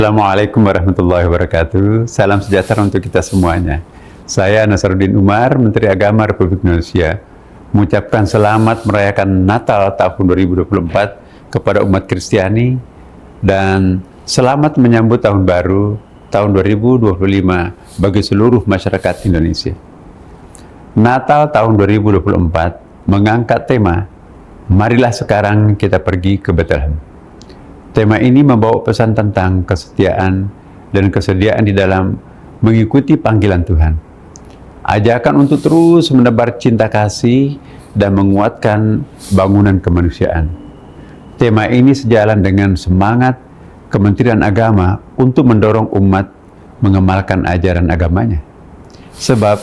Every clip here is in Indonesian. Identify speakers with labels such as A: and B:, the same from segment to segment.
A: Assalamualaikum warahmatullahi wabarakatuh. Salam sejahtera untuk kita semuanya. Saya Nasaruddin Umar, Menteri Agama Republik Indonesia, mengucapkan selamat merayakan Natal tahun 2024 kepada umat Kristiani dan selamat menyambut tahun baru tahun 2025 bagi seluruh masyarakat Indonesia. Natal tahun 2024 mengangkat tema "Marilah sekarang kita pergi ke Bethlehem". Tema ini membawa pesan tentang kesetiaan dan kesediaan di dalam mengikuti panggilan Tuhan. Ajakan untuk terus menebar cinta kasih dan menguatkan bangunan kemanusiaan. Tema ini sejalan dengan semangat Kementerian Agama untuk mendorong umat mengamalkan ajaran agamanya. Sebab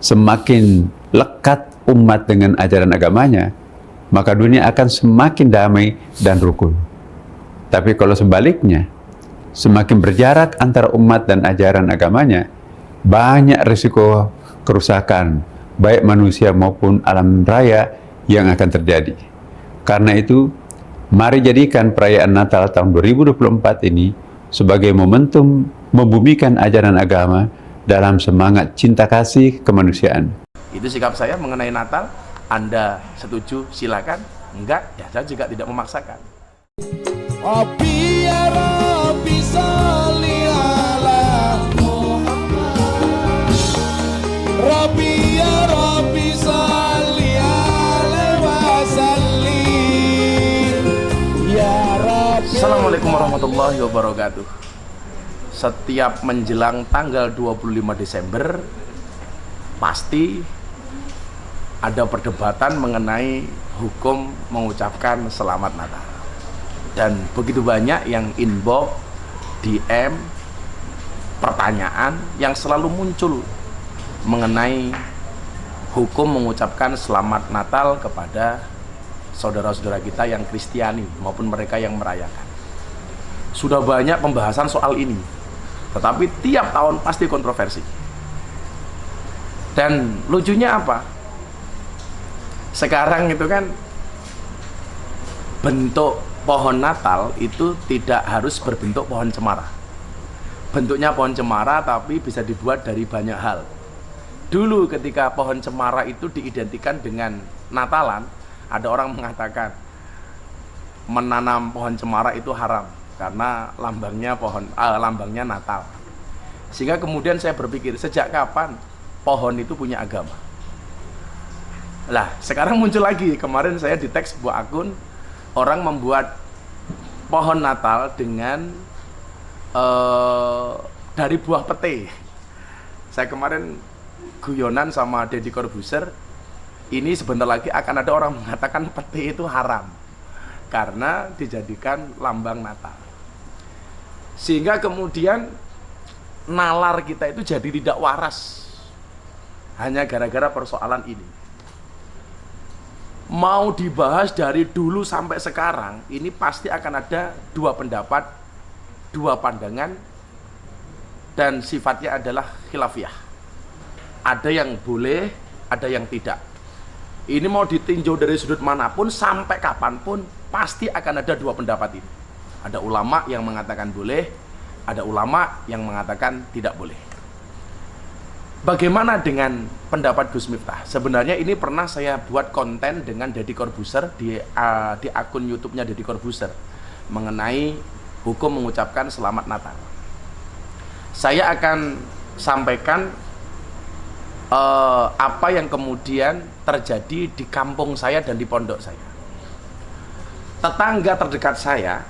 A: semakin lekat umat dengan ajaran agamanya, maka dunia akan semakin damai dan rukun. Tapi kalau sebaliknya, semakin berjarak antara umat dan ajaran agamanya, banyak risiko kerusakan, baik manusia maupun alam raya yang akan terjadi. Karena itu, mari jadikan perayaan Natal tahun 2024 ini sebagai momentum membumikan ajaran agama dalam semangat cinta kasih kemanusiaan.
B: Itu sikap saya mengenai Natal. Anda setuju, silakan. Enggak, ya saya juga tidak memaksakan.
C: Rabbi ya Rabbi salli ala Muhammad, Rabbi ya Rabbi salli alaihi wasallim ya Rabbi.
B: Assalamualaikum warahmatullahi wabarakatuh. Setiap menjelang tanggal 25 Desember pasti ada perdebatan mengenai hukum mengucapkan selamat Natal. Dan begitu banyak yang inbox, DM, pertanyaan yang selalu muncul mengenai hukum mengucapkan selamat Natal kepada saudara-saudara kita yang Kristiani maupun mereka yang merayakan. Sudah banyak pembahasan soal ini, tetapi tiap tahun pasti kontroversi. Dan lucunya apa? Sekarang itu kan bentuk pohon Natal itu tidak harus berbentuk pohon cemara. Bentuknya pohon cemara tapi bisa dibuat dari banyak hal. Dulu ketika pohon cemara itu diidentikan dengan Natalan, ada orang mengatakan menanam pohon cemara itu haram karena lambangnya Natal. Sehingga kemudian saya berpikir, sejak kapan pohon itu punya agama? Lah, sekarang muncul lagi. Kemarin saya di tag sebuah akun, orang membuat pohon Natal dengan dari buah pete. Saya kemarin guyonan sama Deddy Corbuzier, ini sebentar lagi akan ada orang mengatakan pete itu haram karena dijadikan lambang Natal. Sehingga kemudian nalar kita itu jadi tidak waras hanya gara-gara persoalan ini. Mau dibahas dari dulu sampai sekarang, ini pasti akan ada dua pendapat, dua pandangan, dan sifatnya adalah khilafiyah. Ada yang boleh, ada yang tidak. Ini mau ditinjau dari sudut manapun, sampai kapanpun, pasti akan ada dua pendapat ini. Ada ulama yang mengatakan boleh, ada ulama yang mengatakan tidak boleh. Bagaimana dengan pendapat Gus Miftah? Sebenarnya ini pernah saya buat konten dengan Deddy Corbuzier di akun YouTube-nya Deddy Corbuzier mengenai hukum mengucapkan selamat Natal. Saya akan sampaikan apa yang kemudian terjadi di kampung saya dan di pondok saya. Tetangga terdekat saya,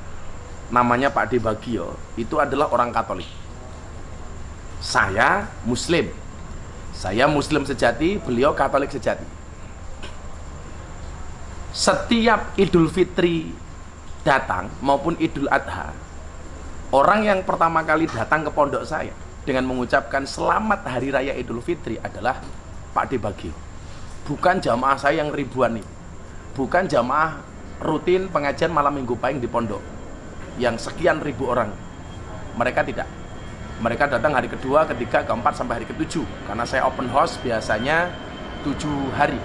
B: namanya Pak De Bagio, itu adalah orang Katolik. Saya Muslim. Saya Muslim sejati, beliau Katolik sejati. Setiap Idul Fitri datang maupun Idul Adha, orang yang pertama kali datang ke pondok saya dengan mengucapkan selamat Hari Raya Idul Fitri adalah Pak De Bagio. Bukan jamaah saya yang ribuan nih. Bukan jamaah rutin pengajian malam minggu pahing di pondok yang sekian ribu orang. Mereka tidak. Mereka datang hari kedua, ketiga, keempat, sampai hari ketujuh. Karena saya open house biasanya 7 hari.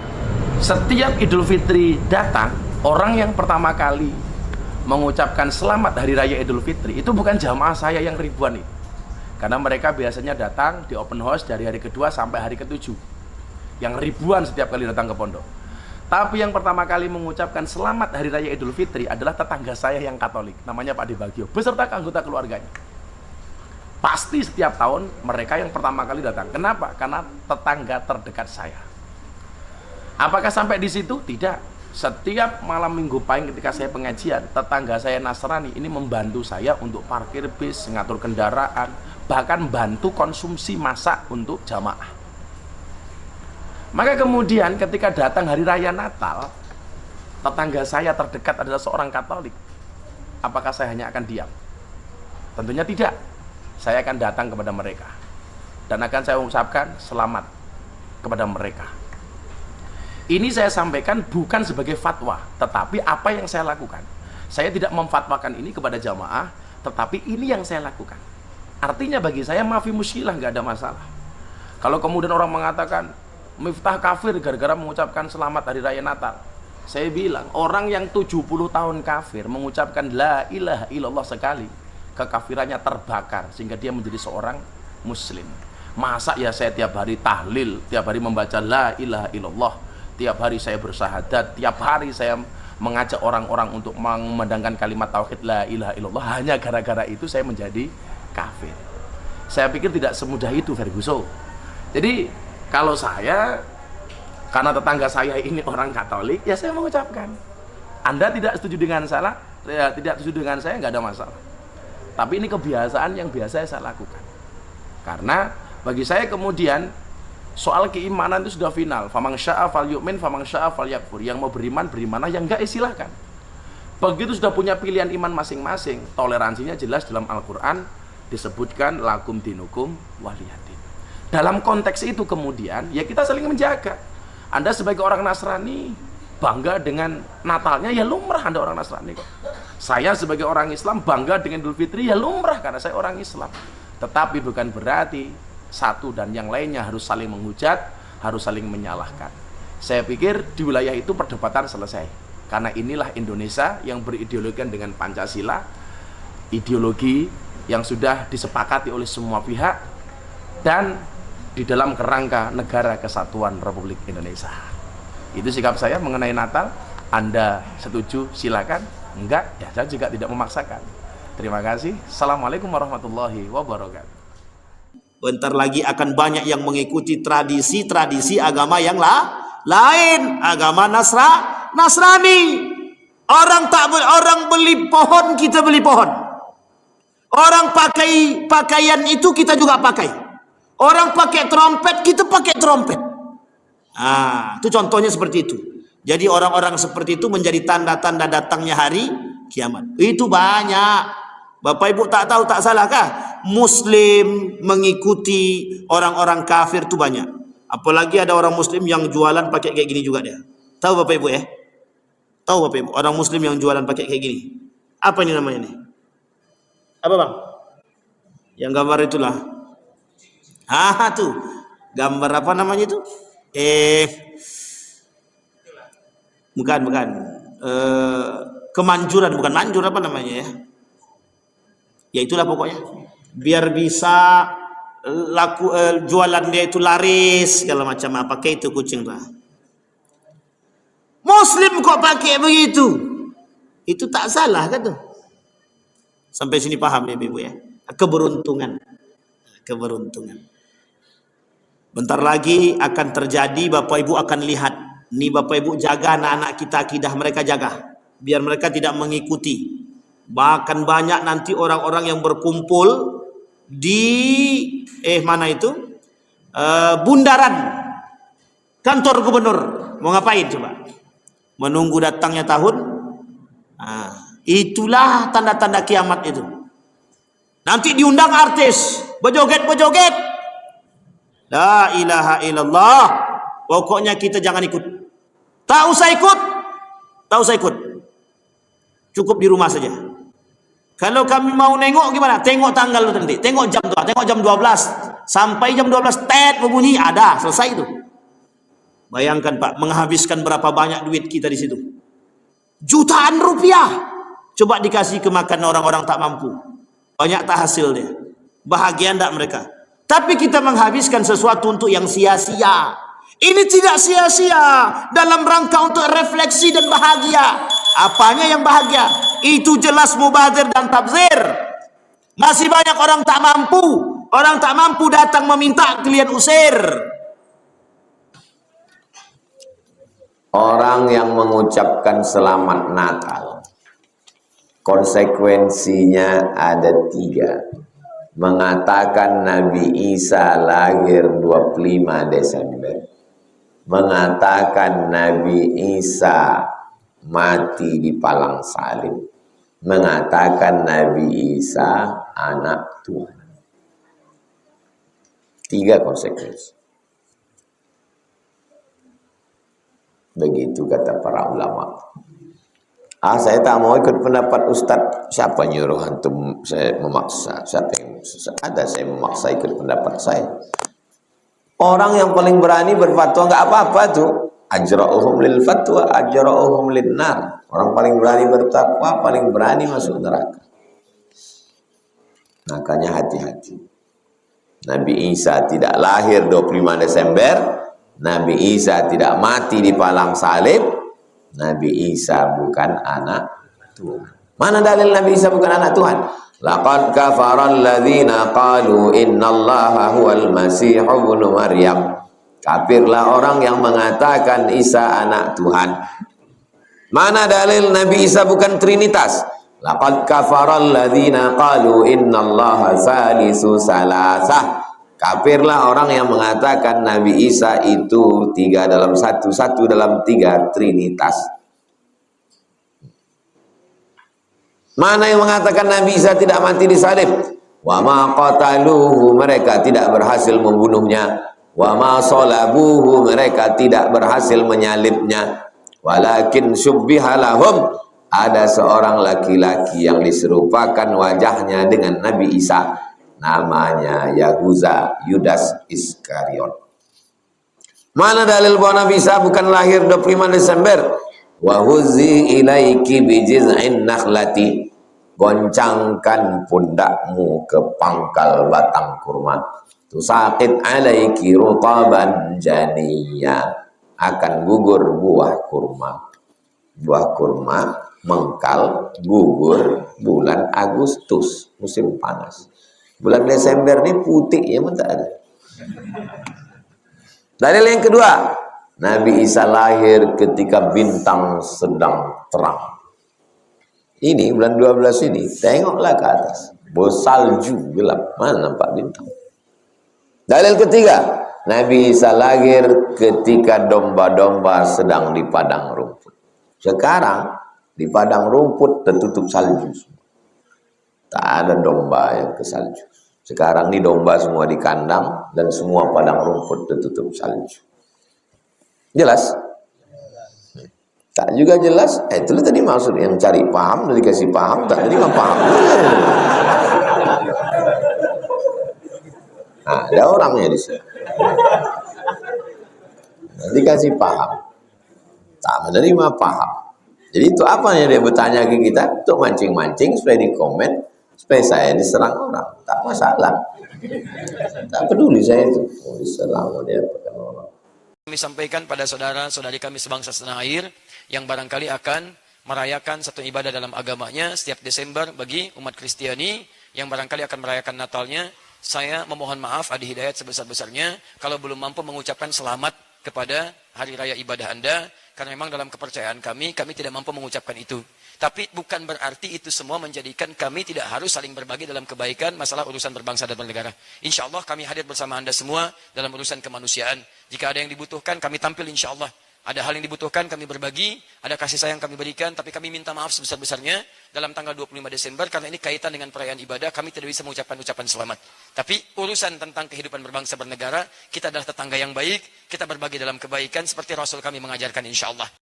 B: Setiap Idul Fitri datang, orang yang pertama kali mengucapkan selamat Hari Raya Idul Fitri itu bukan jamaah saya yang ribuan itu. Karena mereka biasanya datang di open house dari hari kedua sampai hari ketujuh. Yang ribuan setiap kali datang ke pondok. Tapi yang pertama kali mengucapkan selamat Hari Raya Idul Fitri adalah tetangga saya yang Katolik, namanya Pak Debagio, beserta anggota keluarganya. Pasti setiap tahun mereka yang pertama kali datang. Kenapa? Karena tetangga terdekat saya. Apakah sampai di situ? Tidak. Setiap malam minggu pahing ketika saya pengajian, tetangga saya Nasrani ini membantu saya untuk parkir bis, ngatur kendaraan, bahkan bantu konsumsi masak untuk jamaah. Maka kemudian ketika datang hari raya Natal, tetangga saya terdekat adalah seorang Katolik. Apakah saya hanya akan diam? Tentunya tidak. Saya akan datang kepada mereka dan akan saya ucapkan selamat kepada mereka. Ini saya sampaikan bukan sebagai fatwa, tetapi apa yang saya lakukan. Saya tidak memfatwakan ini kepada jamaah, tetapi ini yang saya lakukan. Artinya bagi saya maafi musyilah, nggak ada masalah. Kalau kemudian orang mengatakan Miftah kafir gara-gara mengucapkan selamat Hari Raya Natal, saya bilang orang yang 70 tahun kafir mengucapkan la ilaha illallah sekali, kekafirannya terbakar sehingga dia menjadi seorang muslim. Masa ya saya tiap hari tahlil, tiap hari membaca la ilaha illallah, tiap hari saya bersahadat, tiap hari saya mengajak orang-orang untuk memandangkan kalimat tauhid la ilaha illallah, hanya gara-gara itu saya menjadi kafir? Saya pikir tidak semudah itu, Ferguson. Jadi kalau saya, karena tetangga saya ini orang Katolik, ya saya mengucapkan. Anda tidak setuju dengan saya, tidak setuju dengan saya, nggak ada masalah. Tapi ini kebiasaan yang biasa saya lakukan. Karena bagi saya kemudian soal keimanan itu sudah final. Famang syaa fal yu'min, famang syaa fal yakfur. Yang mau beriman, berimanlah, yang enggak silahkan. Begitu sudah punya pilihan iman masing-masing, toleransinya jelas dalam Al-Quran disebutkan lakum dinukum waliyadin. Dalam konteks itu kemudian ya kita saling menjaga. Anda sebagai orang Nasrani bangga dengan Natalnya, ya lumrah Anda orang Nasrani kok. Saya sebagai orang Islam bangga dengan Idul Fitri, ya lumrah karena saya orang Islam. Tetapi bukan berarti satu dan yang lainnya harus saling menghujat, harus saling menyalahkan. Saya pikir di wilayah itu perdebatan selesai. Karena inilah Indonesia yang berideologikan dengan Pancasila, ideologi yang sudah disepakati oleh semua pihak dan di dalam kerangka negara kesatuan Republik Indonesia. Itu sikap saya mengenai Natal. Anda setuju silakan, enggak ya saya juga tidak memaksakan. Terima kasih. Assalamualaikum warahmatullahi wabarakatuh.
D: Bentar lagi akan banyak yang mengikuti tradisi-tradisi agama yang lain, agama Nasrani. Orang beli pohon, kita beli pohon. Orang pakai pakaian itu, kita juga pakai. Orang pakai trompet, kita pakai trompet. Itu contohnya seperti itu. Jadi orang-orang seperti itu menjadi tanda-tanda datangnya hari kiamat. Itu banyak. Bapak Ibu tak tahu, tak salahkah? Muslim mengikuti orang-orang kafir itu banyak. Apalagi ada orang Muslim yang jualan pakai kayak gini juga dia. Tahu Bapak Ibu ya? Tahu Bapak Ibu, orang Muslim yang jualan pakai kayak gini. Apa ini namanya nih? Apa bang? Yang gambar itulah. Tuh gambar apa namanya itu? Bukan. Kemanjuran, bukan manjur, apa namanya ya? Ya itulah pokoknya. Biar bisa laku jualan dia itu laris segala macam apa. Kayak itu kucing lah. Muslim kok pakai begitu? Itu tak salah kan tuh? Sampai sini paham ya Ibu ya? Keberuntungan. Bentar lagi akan terjadi, Bapak Ibu akan lihat. Nih Bapak Ibu jaga anak-anak kita, akidah mereka jaga. Biar mereka tidak mengikuti. Bahkan banyak nanti orang-orang yang berkumpul di mana itu? Bundaran kantor gubernur. Mau ngapain coba? Menunggu datangnya tahun. Itulah tanda-tanda kiamat itu. Nanti diundang artis, berjoget-berjoget. La ilaha illallah. Pokoknya kita jangan ikut. Tak usah ikut. Cukup di rumah saja. Kalau kami mau nengok gimana? Tengok tanggal itu nanti. Tengok jam 12. Sampai jam 12 berbunyi, ada, selesai itu. Bayangkan Pak, menghabiskan berapa banyak duit kita di situ. Jutaan rupiah. Coba dikasih ke makan orang-orang tak mampu. Banyak tak hasilnya. Bahagia enggak mereka? Tapi kita menghabiskan sesuatu untuk yang sia-sia. Ini tidak sia-sia dalam rangka untuk refleksi dan bahagia. Apanya yang bahagia? Itu jelas mubazir dan tabzir. Masih banyak orang tak mampu. Orang tak mampu datang meminta, kalian usir.
E: Orang yang mengucapkan selamat Natal, konsekuensinya ada 3. Mengatakan Nabi Isa lahir 25 Desember. Mengatakan Nabi Isa mati di palang salib. Mengatakan Nabi Isa anak Tuhan. 3 konsekuensi. Begitu kata para ulama. Saya tak mau ikut pendapat Ustadz. Siapa nyuruh antum saya memaksa? Siapa yang ada saya memaksa ikut pendapat saya? Orang yang paling berani berfatwa nggak apa-apa tuh. Ajra'uhum lil fatwa, ajra'uhum lin nar. Orang paling berani bertakwa, paling berani masuk neraka. Makanya hati-hati. Nabi Isa tidak lahir 25 Desember. Nabi Isa tidak mati di palang salib. Nabi Isa bukan anak Tuhan. Mana dalil Nabi Isa bukan anak Tuhan? Laqad kafara alladzina qalu innallaha huwal masih ibnu Maryam. Kafirlah orang yang mengatakan Isa anak Tuhan. Mana dalil Nabi Isa bukan trinitas? Laqad kafara alladzina qalu innallaha salisu salasah. Kafirlah orang yang mengatakan Nabi Isa itu 3 dalam 1, 1 dalam 3, trinitas. Mana yang mengatakan Nabi Isa tidak mati di salib? Wa ma qataluhu, mereka tidak berhasil membunuhnya. Wa ma salabuhu, mereka tidak berhasil menyalibnya. Walakin syubbiha lahum, ada seorang laki-laki yang diserupakan wajahnya dengan Nabi Isa. Namanya Yahuza Yudas Iskariot. Mana dalil bahwa Nabi Isa bukan lahir 25 Desember? Wa huzi ilaiki bijiz'in nakhlati. Goncangkan pundakmu ke pangkal batang kurma. Tusaqit alaiki rutaban janiyya. Akan gugur buah kurma. Buah kurma mengkal gugur bulan Agustus, musim panas. Bulan Desember ini putih ya, tak ada. Dalil yang kedua, Nabi Isa lahir ketika bintang sedang terang. Ini bulan 12 ini, tengoklah ke atas, bersalju gelap, mana nampak bintang. Dalil ketiga, Nabi Isa lahir ketika domba-domba sedang di padang rumput. Sekarang di padang rumput tertutup salju semua. Tak ada domba yang ke salju. Sekarang ini domba semua di kandang dan semua padang rumput tertutup salju. Jelas? Tak juga jelas? Itulah tadi maksud yang cari paham, udah dikasih paham, tak jadi nggak paham. Nah, ada orangnya di sini. Nanti kasih paham, tak menerima paham. Jadi itu apa yang dia bertanya ke kita? Untuk mancing-mancing supaya di komen, supaya saya diserang orang. Tak masalah. Tak peduli saya itu. Mau diserang, mau diapakan orang.
F: Kami sampaikan pada saudara-saudari kami sebangsa setanah air yang barangkali akan merayakan satu ibadah dalam agamanya setiap Desember bagi umat Kristiani yang barangkali akan merayakan Natalnya. Saya memohon maaf, adi hidayat sebesar-besarnya kalau belum mampu mengucapkan selamat kepada hari raya ibadah Anda, karena memang dalam kepercayaan kami tidak mampu mengucapkan itu. Tapi bukan berarti itu semua menjadikan kami tidak harus saling berbagi dalam kebaikan masalah urusan berbangsa dan bernegara. Insya Allah kami hadir bersama Anda semua dalam urusan kemanusiaan. Jika ada yang dibutuhkan, kami tampil insya Allah. Ada hal yang dibutuhkan, kami berbagi. Ada kasih sayang kami berikan. Tapi kami minta maaf sebesar-besarnya dalam tanggal 25 Desember. Karena ini kaitan dengan perayaan ibadah. Kami tidak bisa mengucapkan ucapan selamat. Tapi urusan tentang kehidupan berbangsa bernegara, kita adalah tetangga yang baik. Kita berbagi dalam kebaikan seperti Rasul kami mengajarkan insya Allah.